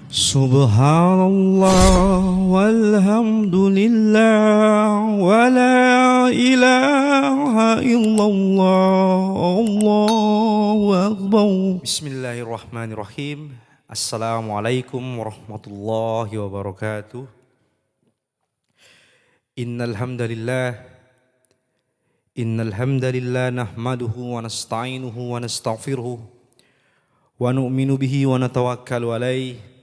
Subhanallah walhamdulillah wa la ilaha illallah Allahu akbar. Bismillahirrahmanirrahim. Assalamualaikum warahmatullahi wabarakatuh. Innal hamdalillah nahmaduhu wa nasta'inuhu wa nastaghfiruh wa nu'minu bihi wa natawakkalu alayhi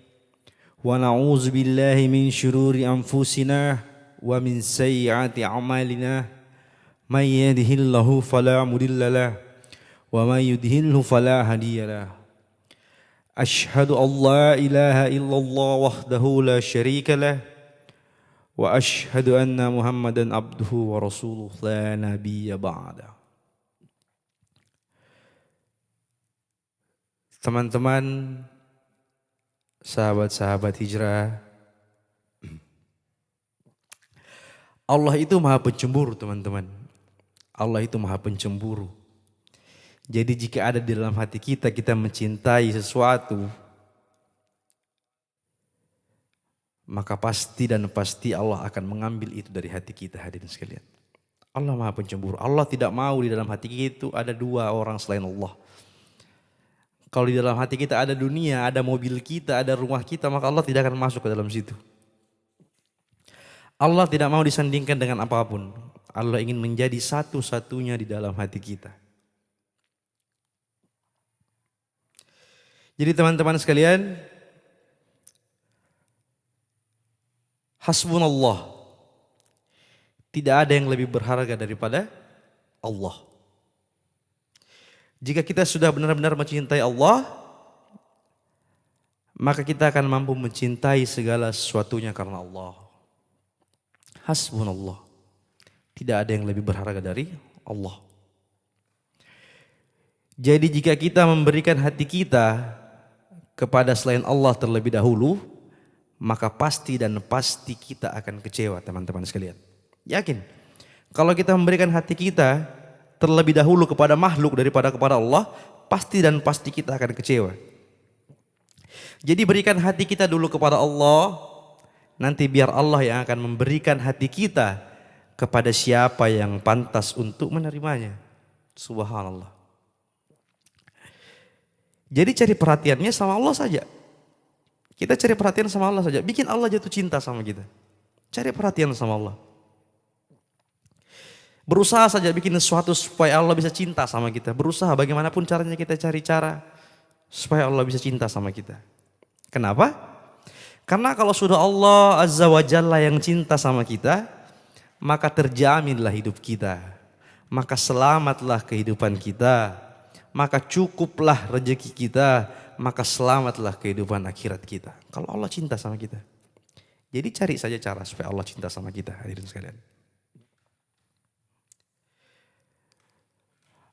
wa na'udzu billahi min syururi anfusina wa min sayyiati a'malina may yahdihillahu fala mudilla lahu wa may yudhlilhu fala hadiya lahu. Asyhadu an la ilaha illallah wahdahu la syarika lahu wa asyhadu anna Muhammadan abduhu wa rasuluh la nabiyya ba'da. Teman-teman, sahabat-sahabat hijrah, Allah itu maha pencemburu, teman-teman. Allah itu maha pencemburu. Jadi jika ada di dalam hati kita, kita mencintai sesuatu, maka pasti dan pasti Allah akan mengambil itu dari hati kita, hadirin sekalian. Allah maha pencemburu. Allah tidak mau di dalam hati kita itu ada dua orang selain Allah. Kalau di dalam hati kita ada dunia, ada mobil kita, ada rumah kita, maka Allah tidak akan masuk ke dalam situ. Allah tidak mau disandingkan dengan apapun. Allah ingin menjadi satu-satunya di dalam hati kita. Jadi teman-teman sekalian, hasbunallah. Tidak ada yang lebih berharga daripada Allah. Jika kita sudah benar-benar mencintai Allah, maka kita akan mampu mencintai segala sesuatunya karena Allah. Hasbunallah. Tidak ada yang lebih berharga dari Allah. Jadi jika kita memberikan hati kita kepada selain Allah terlebih dahulu, maka pasti dan pasti kita akan kecewa, teman-teman sekalian. Yakin? Kalau kita memberikan hati kita terlebih dahulu kepada makhluk daripada kepada Allah, pasti dan pasti kita akan kecewa. Jadi berikan hati kita dulu kepada Allah, nanti biar Allah yang akan memberikan hati kita kepada siapa yang pantas untuk menerimanya. Subhanallah. Jadi cari perhatiannya sama Allah saja. Kita cari perhatian sama Allah saja. Bikin Allah jatuh cinta sama kita. Cari perhatian sama Allah. Berusaha saja bikin sesuatu supaya Allah bisa cinta sama kita. Berusaha bagaimanapun caranya kita cari cara supaya Allah bisa cinta sama kita. Kenapa? Karena kalau sudah Allah Azza wa Jalla yang cinta sama kita, maka terjaminlah hidup kita. Maka selamatlah kehidupan kita. Maka cukuplah rezeki kita. Maka selamatlah kehidupan akhirat kita. Kalau Allah cinta sama kita. Jadi cari saja cara supaya Allah cinta sama kita, hadirin sekalian.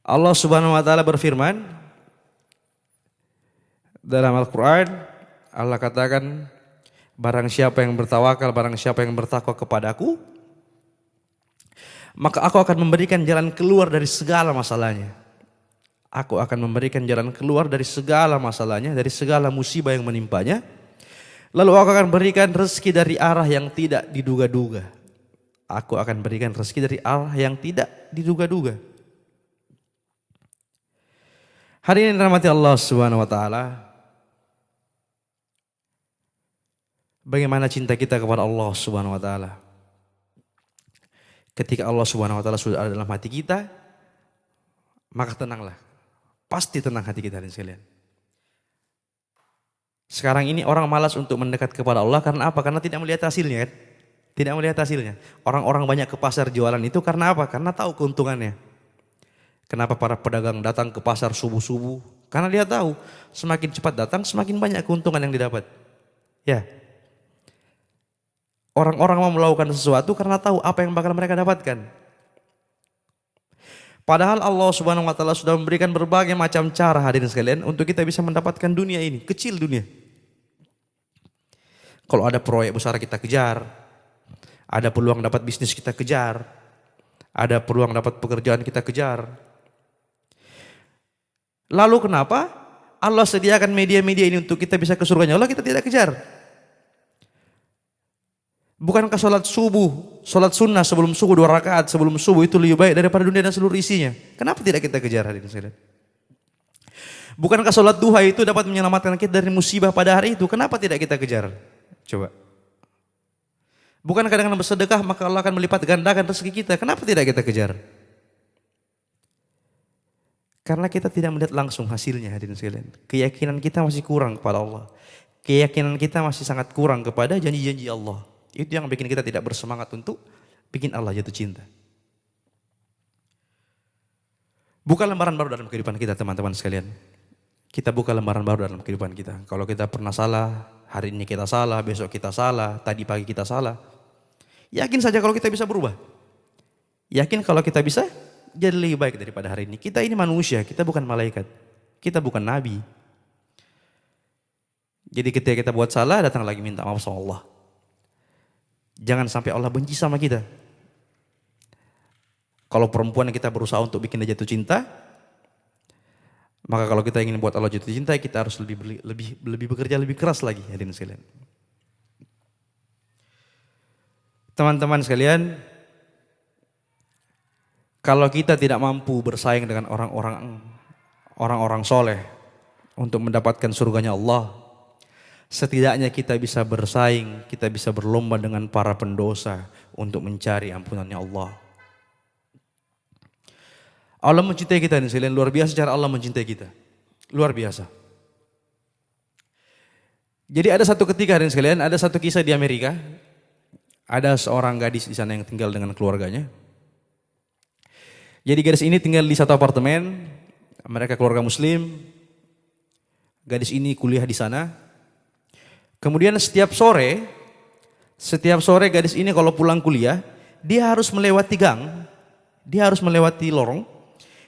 Allah Subhanahu wa taala berfirman dalam Al-Qur'an, Allah katakan, barang siapa yang bertawakal, barang siapa yang bertakwa kepadaku, maka aku akan memberikan jalan keluar dari segala masalahnya. Aku akan memberikan jalan keluar dari segala masalahnya, dari segala musibah yang menimpanya. Lalu aku akan berikan rezeki dari arah yang tidak diduga-duga. Aku akan berikan rezeki dari arah yang tidak diduga-duga. Hari ini rahmati Allah Subhanahu wa taala. Bagaimana cinta kita kepada Allah Subhanahu wa taala? Ketika Allah Subhanahu wa taala sudah ada dalam hati kita, maka tenanglah. Pasti tenang hati kita sekalian. Sekarang ini orang malas untuk mendekat kepada Allah karena apa? Karena tidak melihat hasilnya kan? Tidak melihat hasilnya. Orang-orang banyak ke pasar jualan itu karena apa? Karena tahu keuntungannya. Kenapa para pedagang datang ke pasar subuh-subuh? Karena dia tahu semakin cepat datang semakin banyak keuntungan yang didapat. Ya. Orang-orang mau melakukan sesuatu karena tahu apa yang bakal mereka dapatkan. Padahal Allah Subhanahu wa taala sudah memberikan berbagai macam cara, hadirin sekalian, untuk kita bisa mendapatkan dunia ini, kecil dunia. Kalau ada proyek besar kita kejar, ada peluang dapat bisnis kita kejar, ada peluang dapat pekerjaan kita kejar. Lalu kenapa? Allah sediakan media-media ini untuk kita bisa ke surganya Allah, kita tidak kejar. Bukankah sholat subuh, sholat sunnah sebelum subuh 2 rakaat sebelum subuh itu lebih baik daripada dunia dan seluruh isinya? Kenapa tidak kita kejar hadirin sekalian? Bukankah sholat duha itu dapat menyelamatkan kita dari musibah pada hari itu? Kenapa tidak kita kejar? Coba. Bukankah dengan bersedekah maka Allah akan melipat gandakan rezeki kita? Kenapa tidak kita kejar? Karena kita tidak melihat langsung hasilnya hadirin sekalian. Keyakinan kita masih kurang kepada Allah. Keyakinan kita masih sangat kurang kepada janji-janji Allah. Itu yang bikin kita tidak bersemangat untuk bikin Allah jatuh cinta. Buka lembaran baru dalam kehidupan kita teman-teman sekalian. Kita buka lembaran baru dalam kehidupan kita. Kalau kita pernah salah, hari ini kita salah, besok kita salah, tadi pagi kita salah. Yakin saja kalau kita bisa berubah. Yakin kalau kita bisa jadi lebih baik daripada hari ini. Kita ini manusia, kita bukan malaikat. Kita bukan nabi. Jadi ketika kita buat salah, datang lagi minta maaf sama Allah. Jangan sampai Allah benci sama kita. Kalau perempuan kita berusaha untuk bikin dia jatuh cinta, maka kalau kita ingin buat Allah jatuh cinta, kita harus lebih bekerja lebih keras lagi, hadirin sekalian. Teman-teman sekalian, kalau kita tidak mampu bersaing dengan orang-orang soleh untuk mendapatkan surganya Allah, setidaknya kita bisa bersaing, kita bisa berlomba dengan para pendosa untuk mencari ampunannya Allah. Allah mencintai kita dan sekalian, luar biasa cara Allah mencintai kita. Luar biasa. Jadi ada satu ketika dan sekalian, ada satu kisah di Amerika. Ada seorang gadis di sana yang tinggal dengan keluarganya. Jadi gadis ini tinggal di satu apartemen, mereka keluarga muslim. Gadis ini kuliah di sana. Kemudian setiap sore gadis ini kalau pulang kuliah, dia harus melewati gang, dia harus melewati lorong.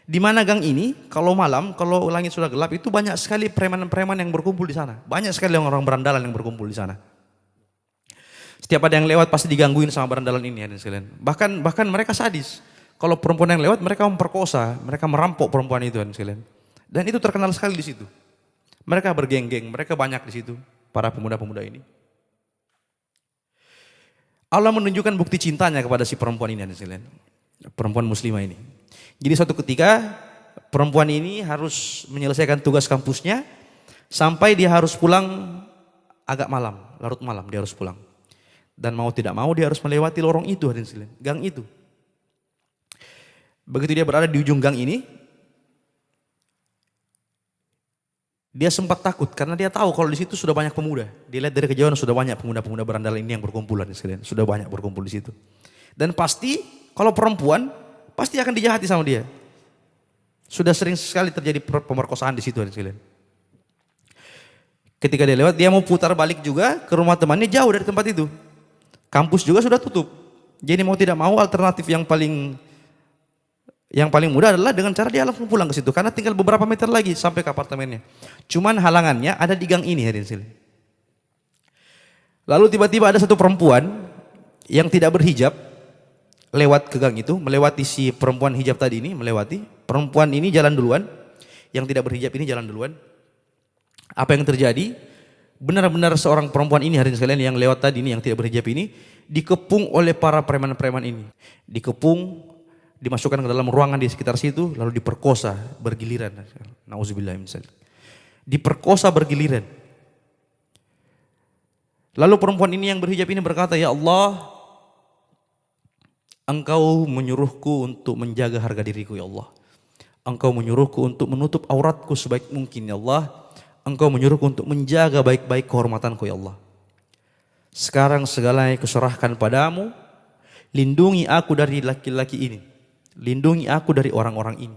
Di mana gang ini, kalau malam, kalau langit sudah gelap, itu banyak sekali preman-preman yang berkumpul di sana. Banyak sekali orang berandalan yang berkumpul di sana. Setiap ada yang lewat pasti digangguin sama berandalan ini, ya sekalian. Bahkan mereka sadis. Kalau perempuan yang lewat, mereka memperkosa, mereka merampok perempuan itu, ya sekalian. Dan itu terkenal sekali di situ. Mereka bergeng-geng, mereka banyak di situ. Para pemuda-pemuda ini. Allah menunjukkan bukti cintanya kepada si perempuan ini, perempuan muslimah ini. Jadi suatu ketika perempuan ini harus menyelesaikan tugas kampusnya sampai dia harus pulang agak malam, larut malam dia harus pulang. Dan mau tidak mau dia harus melewati lorong itu, gang itu. Begitu dia berada di ujung gang ini, dia sempat takut karena dia tahu kalau di situ sudah banyak pemuda. Dia lihat dari kejauhan sudah banyak pemuda-pemuda berandalan ini yang berkumpul sekalian. Sudah banyak berkumpul di situ. Dan pasti kalau perempuan pasti akan dijahati sama dia. Sudah sering sekali terjadi pemerkosaan di situ sekalian. Ketika dia lewat, dia mau putar balik juga ke rumah temannya jauh dari tempat itu. Kampus juga sudah tutup. Jadi mau tidak mau alternatif yang paling mudah adalah dengan cara dia langsung pulang ke situ karena tinggal beberapa meter lagi sampai ke apartemennya. Cuman halangannya ada di gang ini, hadirin sekalian. Lalu tiba-tiba ada satu perempuan yang tidak berhijab lewat ke gang itu, melewati si perempuan hijab tadi ini, melewati. Perempuan ini jalan duluan, yang tidak berhijab ini jalan duluan. Apa yang terjadi? Benar-benar seorang perempuan ini, hadirin sekalian, yang lewat tadi ini, yang tidak berhijab ini, dikepung oleh para preman-preman ini. Dikepung, dimasukkan ke dalam ruangan di sekitar situ, lalu diperkosa bergiliran. Nauzubillah min dzalik. Diperkosa bergiliran. Lalu perempuan ini yang berhijab ini berkata, "Ya Allah, Engkau menyuruhku untuk menjaga harga diriku, ya Allah. Engkau menyuruhku untuk menutup auratku sebaik mungkin, ya Allah. Engkau menyuruhku untuk menjaga baik-baik kehormatanku, ya Allah. Sekarang segalanya kuserahkan padamu. Lindungi aku dari laki-laki ini. Lindungi aku dari orang-orang ini.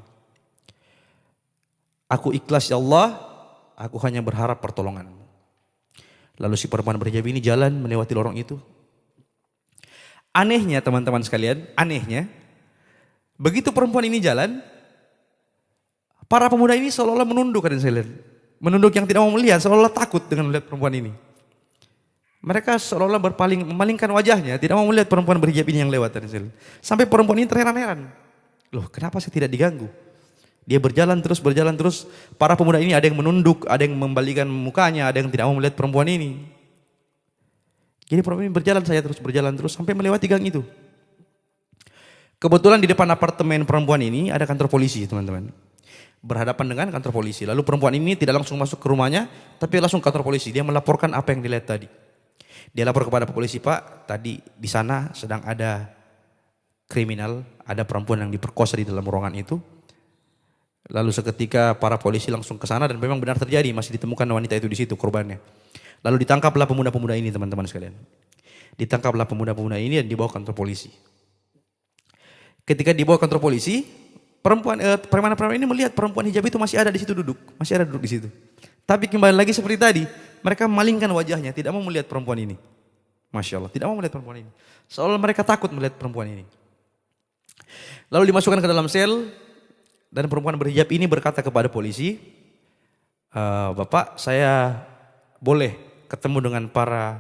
Aku ikhlas, ya Allah. Aku hanya berharap pertolonganmu." Lalu si perempuan berhijab ini jalan melewati lorong itu. Anehnya teman-teman sekalian, anehnya, begitu perempuan ini jalan, para pemuda ini seolah-olah menunduk, kan sekalian. Menunduk yang tidak mau melihat, seolah-olah takut dengan melihat perempuan ini. Mereka seolah-olah memalingkan wajahnya, tidak mau melihat perempuan berhijab ini yang lewat. Sampai perempuan ini terheran-heran. Loh, kenapa saya tidak diganggu? Dia berjalan terus. Para pemuda ini ada yang menunduk, ada yang membalikan mukanya, ada yang tidak mau melihat perempuan ini. Jadi perempuan ini berjalan terus sampai melewati gang itu. Kebetulan di depan apartemen perempuan ini ada kantor polisi, teman-teman. Berhadapan dengan kantor polisi. Lalu perempuan ini tidak langsung masuk ke rumahnya, tapi langsung ke kantor polisi. Dia melaporkan apa yang dilihat tadi. Dia lapor kepada polisi, Pak, tadi di sana sedang ada kriminal, ada perempuan yang diperkosa di dalam ruangan itu. Lalu seketika para polisi langsung ke sana dan memang benar terjadi, masih ditemukan wanita itu di situ korbannya. Lalu ditangkaplah pemuda-pemuda ini, teman-teman sekalian. Ditangkaplah pemuda-pemuda ini dan dibawa ke kantor polisi. Ketika dibawa ke kantor polisi, preman-preman ini melihat perempuan hijab itu masih ada di situ duduk di situ. Tapi kembali lagi seperti tadi, mereka memalingkan wajahnya, tidak mau melihat perempuan ini. Masya Allah, tidak mau melihat perempuan ini. Seolah mereka takut melihat perempuan ini. Lalu dimasukkan ke dalam sel, dan perempuan berhijab ini berkata kepada polisi, Bapak, saya boleh ketemu dengan para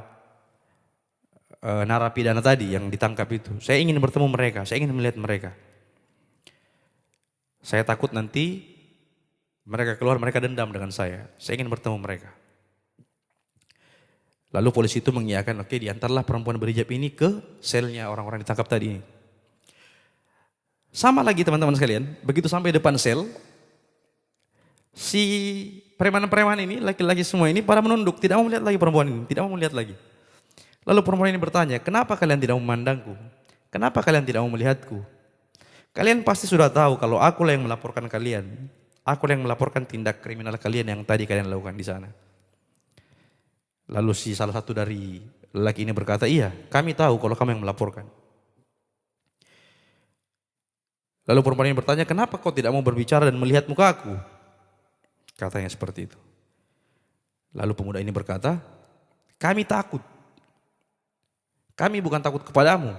narapidana tadi yang ditangkap itu. Saya ingin bertemu mereka, saya ingin melihat mereka. Saya takut nanti mereka keluar, mereka dendam dengan saya. Saya ingin bertemu mereka. Lalu polisi itu mengiyakan, oke, diantarlah perempuan berhijab ini ke selnya orang-orang ditangkap tadi ini. Sama lagi teman-teman sekalian, begitu sampai depan sel, si preman-preman ini, laki-laki semua ini pada menunduk, tidak mau melihat lagi perempuan ini, tidak mau melihat lagi. Lalu perempuan ini bertanya, kenapa kalian tidak memandangku? Kenapa kalian tidak mau melihatku? Kalian pasti sudah tahu kalau akulah yang melaporkan kalian. Akulah yang melaporkan tindak kriminal kalian yang tadi kalian lakukan di sana. Lalu si salah satu dari lelaki ini berkata, iya, kami tahu kalau kamu yang melaporkan. Lalu perempuan ini bertanya, kenapa kau tidak mau berbicara dan melihat muka aku? Katanya seperti itu. Lalu pemuda ini berkata, kami takut. Kami bukan takut kepadamu.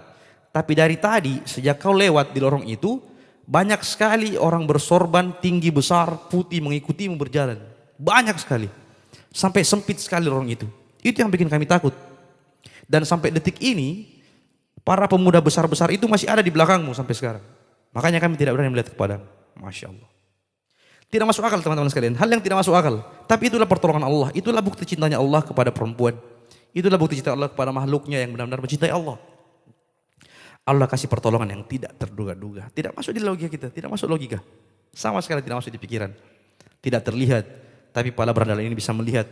Tapi dari tadi, sejak kau lewat di lorong itu, banyak sekali orang bersorban tinggi besar putih mengikutimu berjalan. Banyak sekali. Sampai sempit sekali lorong itu. Itu yang bikin kami takut. Dan sampai detik ini, para pemuda besar-besar itu masih ada di belakangmu sampai sekarang. Makanya kami tidak berani melihat kepadamu. Masya Allah. Tidak masuk akal teman-teman sekalian. Hal yang tidak masuk akal. Tapi itulah pertolongan Allah. Itulah bukti cintanya Allah kepada perempuan. Itulah bukti cinta Allah kepada makhluknya yang benar-benar mencintai Allah. Allah kasih pertolongan yang tidak terduga-duga. Tidak masuk di logika kita. Tidak masuk logika. Sama sekali tidak masuk di pikiran. Tidak terlihat. Tapi pala berandal ini bisa melihat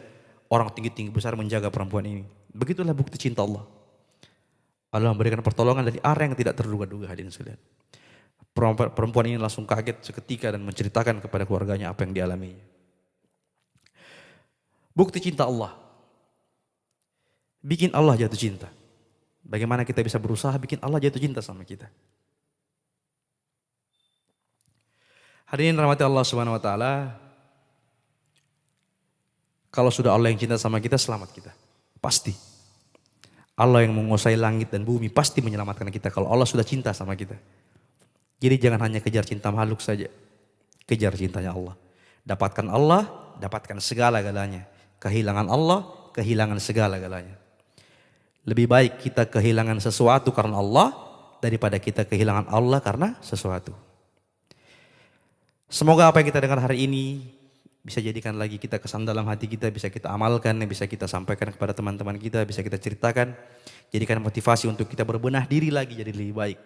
orang tinggi-tinggi besar menjaga perempuan ini. Begitulah bukti cinta Allah. Allah memberikan pertolongan dari arah yang tidak terduga-duga, hadirin sekalian. Perempuan ini langsung kaget seketika dan menceritakan kepada keluarganya apa yang dialaminya. Bukti cinta Allah. Bikin Allah jatuh cinta. Bagaimana kita bisa berusaha bikin Allah jatuh cinta sama kita. Hadirin rahmati Allah Subhanahu wa taala. Kalau sudah Allah yang cinta sama kita, selamat kita. Pasti. Allah yang menguasai langit dan bumi pasti menyelamatkan kita kalau Allah sudah cinta sama kita. Jadi jangan hanya kejar cinta makhluk saja. Kejar cintanya Allah. Dapatkan Allah, dapatkan segala-galanya. Kehilangan Allah, kehilangan segala-galanya. Lebih baik kita kehilangan sesuatu karena Allah daripada kita kehilangan Allah karena sesuatu. Semoga apa yang kita dengar hari ini bisa jadikan lagi kita kesan dalam hati kita, bisa kita amalkan, bisa kita sampaikan kepada teman-teman kita, bisa kita ceritakan. Jadikan motivasi untuk kita berbenah diri lagi jadi lebih baik.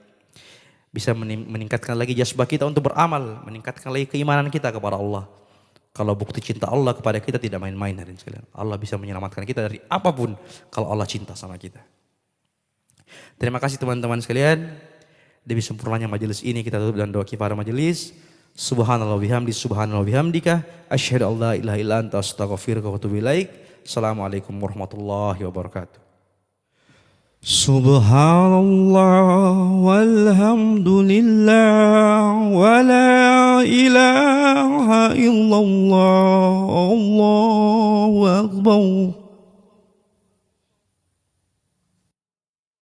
Bisa meningkatkan lagi jazbah kita untuk beramal, meningkatkan lagi keimanan kita kepada Allah. Kalau bukti cinta Allah kepada kita tidak main-main hadirin sekalian. Allah bisa menyelamatkan kita dari apapun kalau Allah cinta sama kita. Terima kasih teman-teman sekalian. Demi sempurnanya majelis ini kita tutup dengan doa kifaraah majelis. Subhanallah bihamdi subhanallah bihamdika asyhadu an la ilaha illa anta astaghfiruka wa atubu ilaik. Assalamualaikum warahmatullahi wabarakatuh. Subhanallah walhamdulillah wa la ilaha illallah Allahu akbar.